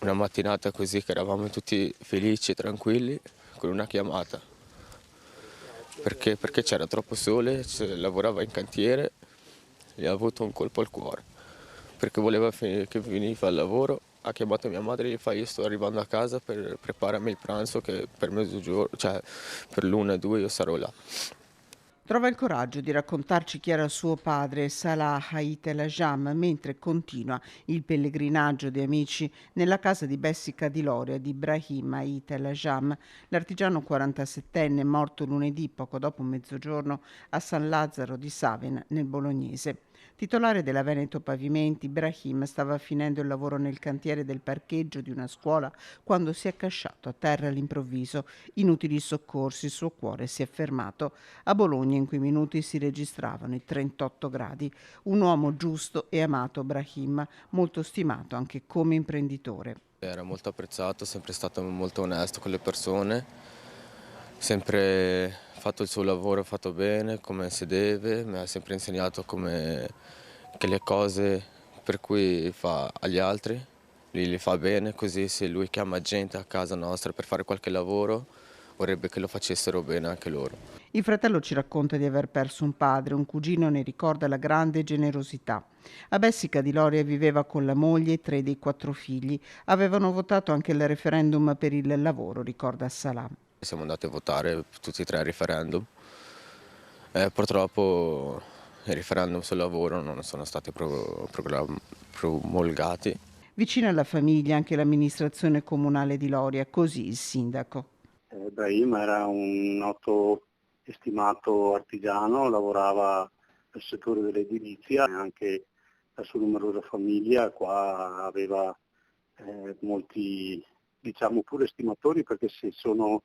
una mattinata così che eravamo tutti felici e tranquilli con una chiamata. Perché c'era troppo sole, lavorava in cantiere, gli ha avuto un colpo al cuore. Perché voleva che veniva al lavoro, ha chiamato mia madre e gli fa: io sto arrivando a casa per prepararmi il pranzo che per mezzogiorno, cioè per l'1-2 io sarò là. Trova il coraggio di raccontarci chi era suo padre, Salah Hait El Ajam, mentre continua il pellegrinaggio di amici nella casa di Bessica di Loria di Ibrahim Hait El Ajam, l'artigiano 47enne morto lunedì poco dopo mezzogiorno a San Lazzaro di Saven nel Bolognese. Titolare della Veneto Pavimenti, Ibrahim stava finendo il lavoro nel cantiere del parcheggio di una scuola quando si è casciato a terra all'improvviso. Inutili soccorsi, il suo cuore si è fermato. A Bologna in quei minuti si registravano i 38 gradi. Un uomo giusto e amato, Brahim, molto stimato anche come imprenditore. Era molto apprezzato, sempre stato molto onesto con le persone, sempre fatto il suo lavoro fatto bene, come si deve, mi ha sempre insegnato che le cose per cui fa agli altri, lui li fa bene, così se lui chiama gente a casa nostra per fare qualche lavoro, vorrebbe che lo facessero bene anche loro. Il fratello ci racconta di aver perso un padre, un cugino ne ricorda la grande generosità. A Bessica di Loria viveva con la moglie e 3 dei 4 figli. Avevano votato anche il referendum per il lavoro, ricorda Salam. Siamo andati a votare tutti e tre al referendum. Purtroppo i referendum sul lavoro non sono stati promulgati. Vicino alla famiglia anche l'amministrazione comunale di Loria, così il sindaco. Brahim era un noto e stimato artigiano, lavorava nel settore dell'edilizia e anche la sua numerosa famiglia qua aveva molti, diciamo, pure estimatori perché si sono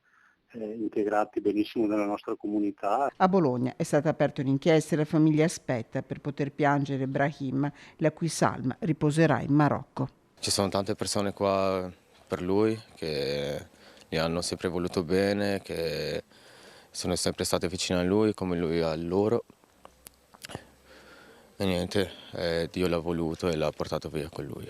integrati benissimo nella nostra comunità. A Bologna è stata aperta un'inchiesta e la famiglia aspetta per poter piangere Brahim, la cui salma riposerà in Marocco. Ci sono tante persone qua per lui che gli hanno sempre voluto bene, che sono sempre state vicine a lui come lui a loro. E niente, Dio l'ha voluto e l'ha portato via con lui.